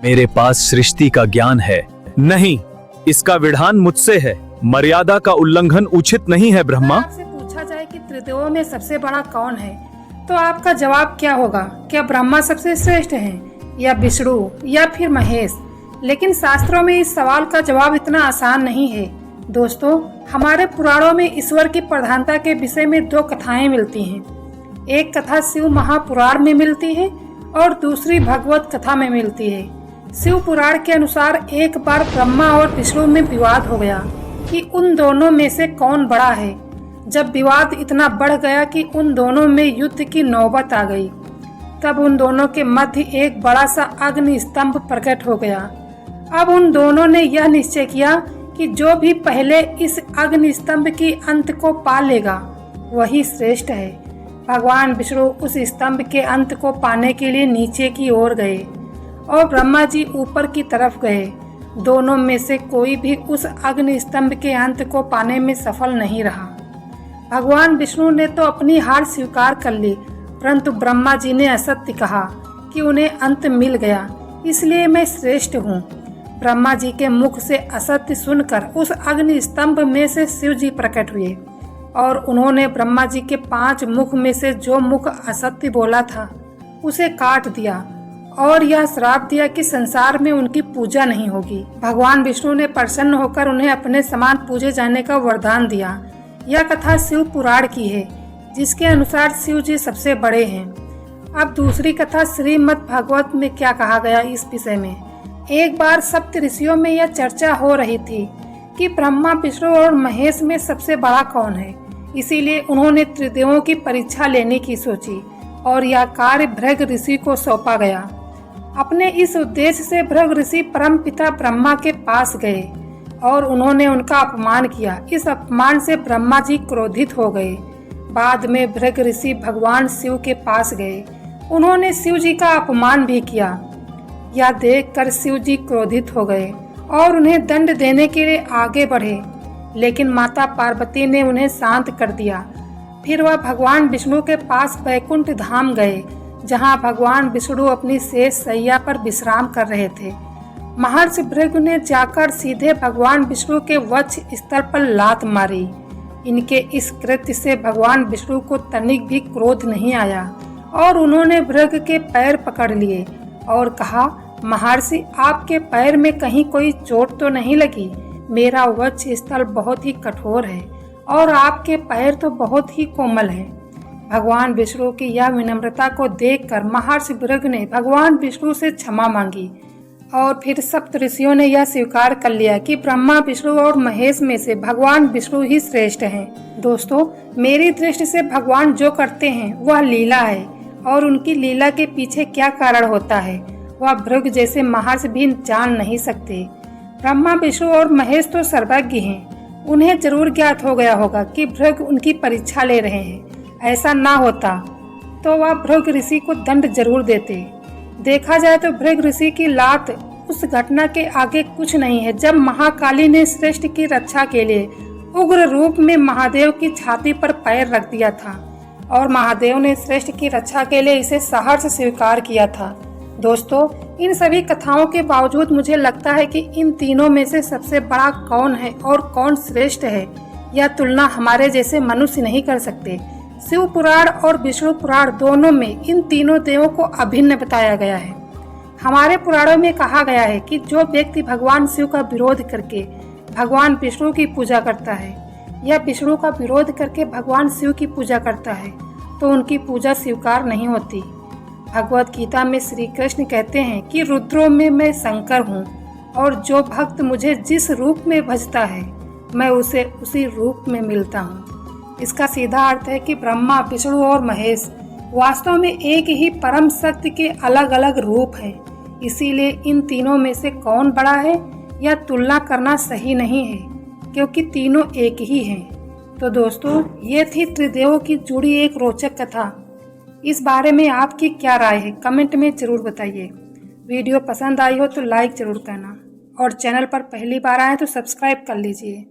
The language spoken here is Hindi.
मेरे पास सृष्टि का ज्ञान है। नहीं, इसका विधान मुझसे है। मर्यादा का उल्लंघन उचित नहीं है ब्रह्मा। आपसे पूछा जाए कि त्रिदेवों में सबसे बड़ा कौन है, तो आपका जवाब क्या होगा? क्या ब्रह्मा सबसे श्रेष्ठ हैं, या विष्णु, या फिर महेश? लेकिन शास्त्रों में इस सवाल का जवाब इतना आसान नहीं है। दोस्तों, हमारे पुराणों में ईश्वर की प्रधानता के विषय में दो कथाएं मिलती हैं। एक कथा शिव महापुराण में मिलती है और दूसरी भगवत कथा में मिलती है। शिव पुराण के अनुसार एक बार ब्रह्मा और विष्णु में विवाद हो गया कि उन दोनों में से कौन बड़ा है। जब विवाद इतना बढ़ गया कि उन दोनों में युद्ध की नौबत आ गई, तब उन दोनों के मध्य एक बड़ा सा अग्नि स्तंभ प्रकट हो गया। अब उन दोनों ने यह निश्चय किया कि जो भी पहले इस अग्नि स्तंभ की अंत को पा लेगा वही श्रेष्ठ है। भगवान विष्णु उस स्तंभ के अंत को पाने के लिए नीचे की ओर गए और ब्रह्मा जी ऊपर की तरफ गए। दोनों में से कोई भी उस अग्नि स्तंभ के अंत को पाने में सफल नहीं रहा। भगवान विष्णु ने तो अपनी हार स्वीकार कर ली, परंतु ब्रह्मा जी ने असत्य कहा कि उन्हें अंत मिल गया, इसलिए मैं श्रेष्ठ हूँ। ब्रह्मा जी के मुख से असत्य सुनकर उस अग्नि स्तंभ में से शिव जी प्रकट हुए और उन्होंने ब्रह्मा जी के 5 मुख में से जो मुख असत्य बोला था उसे काट दिया और यह श्राप दिया कि संसार में उनकी पूजा नहीं होगी। भगवान विष्णु ने प्रसन्न होकर उन्हें अपने समान पूजे जाने का वरदान दिया। यह कथा शिव पुराण की है, जिसके अनुसार शिव जी सबसे बड़े हैं। अब दूसरी कथा श्रीमद् भागवत में क्या कहा गया इस विषय में। एक बार सप्त ऋषियों में यह चर्चा हो रही थी कि ब्रह्मा, विष्णु और महेश में सबसे बड़ा कौन है। इसीलिए उन्होंने त्रिदेवों की परीक्षा लेने की सोची और यह कार्य भृग ऋषि को सौंपा गया। अपने इस उद्देश्य से भृग ऋषि परम पिता ब्रह्मा के पास गए और उन्होंने उनका अपमान किया। इस अपमान से ब्रह्मा जी क्रोधित हो गए। बाद में भृग ऋषि भगवान शिव के पास गए। उन्होंने शिव जी का अपमान भी किया। यह देखकर शिव जी क्रोधित हो गए और उन्हें दंड देने के लिए आगे बढ़े, लेकिन माता पार्वती ने उन्हें शांत कर दिया। फिर वह भगवान विष्णु के पास वैकुंठ धाम गए, जहां भगवान विष्णु अपनी शेष शैया पर विश्राम कर रहे थे। महर्षि भृगु ने जाकर सीधे भगवान विष्णु के वक्ष स्थल पर लात मारी। इनके इस कृत्य से भगवान विष्णु को तनिक भी क्रोध नहीं आया और उन्होंने भृग के पैर पकड़ लिए और कहा, महर्षि, आपके पैर में कहीं कोई चोट तो नहीं लगी? मेरा वक्ष स्थल बहुत ही कठोर है और आपके पैर तो बहुत ही कोमल है। भगवान विष्णु की यह विनम्रता को देखकर महर्षि भृगु ने भगवान विष्णु से क्षमा मांगी और फिर सप्त ऋषियों ने यह स्वीकार कर लिया कि ब्रह्मा, विष्णु और महेश में से भगवान विष्णु ही श्रेष्ठ हैं। दोस्तों, मेरी दृष्टि से भगवान जो करते हैं वह लीला है और उनकी लीला के पीछे क्या कारण होता है वह भृगु जैसे महर्षि भी जान नहीं सकते। ब्रह्मा, विष्णु और महेश तो सर्वज्ञ हैं। उन्हें जरूर ज्ञात हो गया होगा कि भृगु उनकी परीक्षा ले रहे हैं। ऐसा ना होता तो वह भृगु ऋषि को दंड जरूर देते। देखा जाए तो भृगु ऋषि की लात उस घटना के आगे कुछ नहीं है जब महाकाली ने श्रेष्ठ की रक्षा के लिए उग्र रूप में महादेव की छाती पर पैर रख दिया था और महादेव ने श्रेष्ठ की रक्षा के लिए इसे सहर्ष स्वीकार किया था। दोस्तों, इन सभी कथाओं के बावजूद मुझे लगता है कि इन तीनों में से सबसे बड़ा कौन है और कौन श्रेष्ठ है, यह तुलना हमारे जैसे मनुष्य नहीं कर सकते। शिव पुराण और विष्णु पुराण दोनों में इन तीनों देवों को अभिन्न बताया गया है। हमारे पुराणों में कहा गया है कि जो व्यक्ति भगवान शिव का विरोध करके भगवान विष्णु की पूजा करता है या विष्णु का विरोध करके भगवान शिव की पूजा करता है तो उनकी पूजा स्वीकार नहीं होती। भगवत गीता में श्री कृष्ण कहते हैं कि रुद्रों में मैं शंकर हूँ और जो भक्त मुझे जिस रूप में भजता है मैं उसे उसी रूप में मिलता हूँ। इसका सीधा अर्थ है कि ब्रह्मा, विष्णु और महेश वास्तव में एक ही परम शक्ति के अलग अलग रूप हैं। इसीलिए इन तीनों में से कौन बड़ा है यह तुलना करना सही नहीं है, क्योंकि तीनों एक ही हैं। तो दोस्तों, ये थी त्रिदेवों की जुड़ी एक रोचक कथा। इस बारे में आपकी क्या राय है कमेंट में जरूर बताइए। वीडियो पसंद आई हो तो लाइक जरूर करना और चैनल पर पहली बार आए तो सब्सक्राइब कर लीजिए।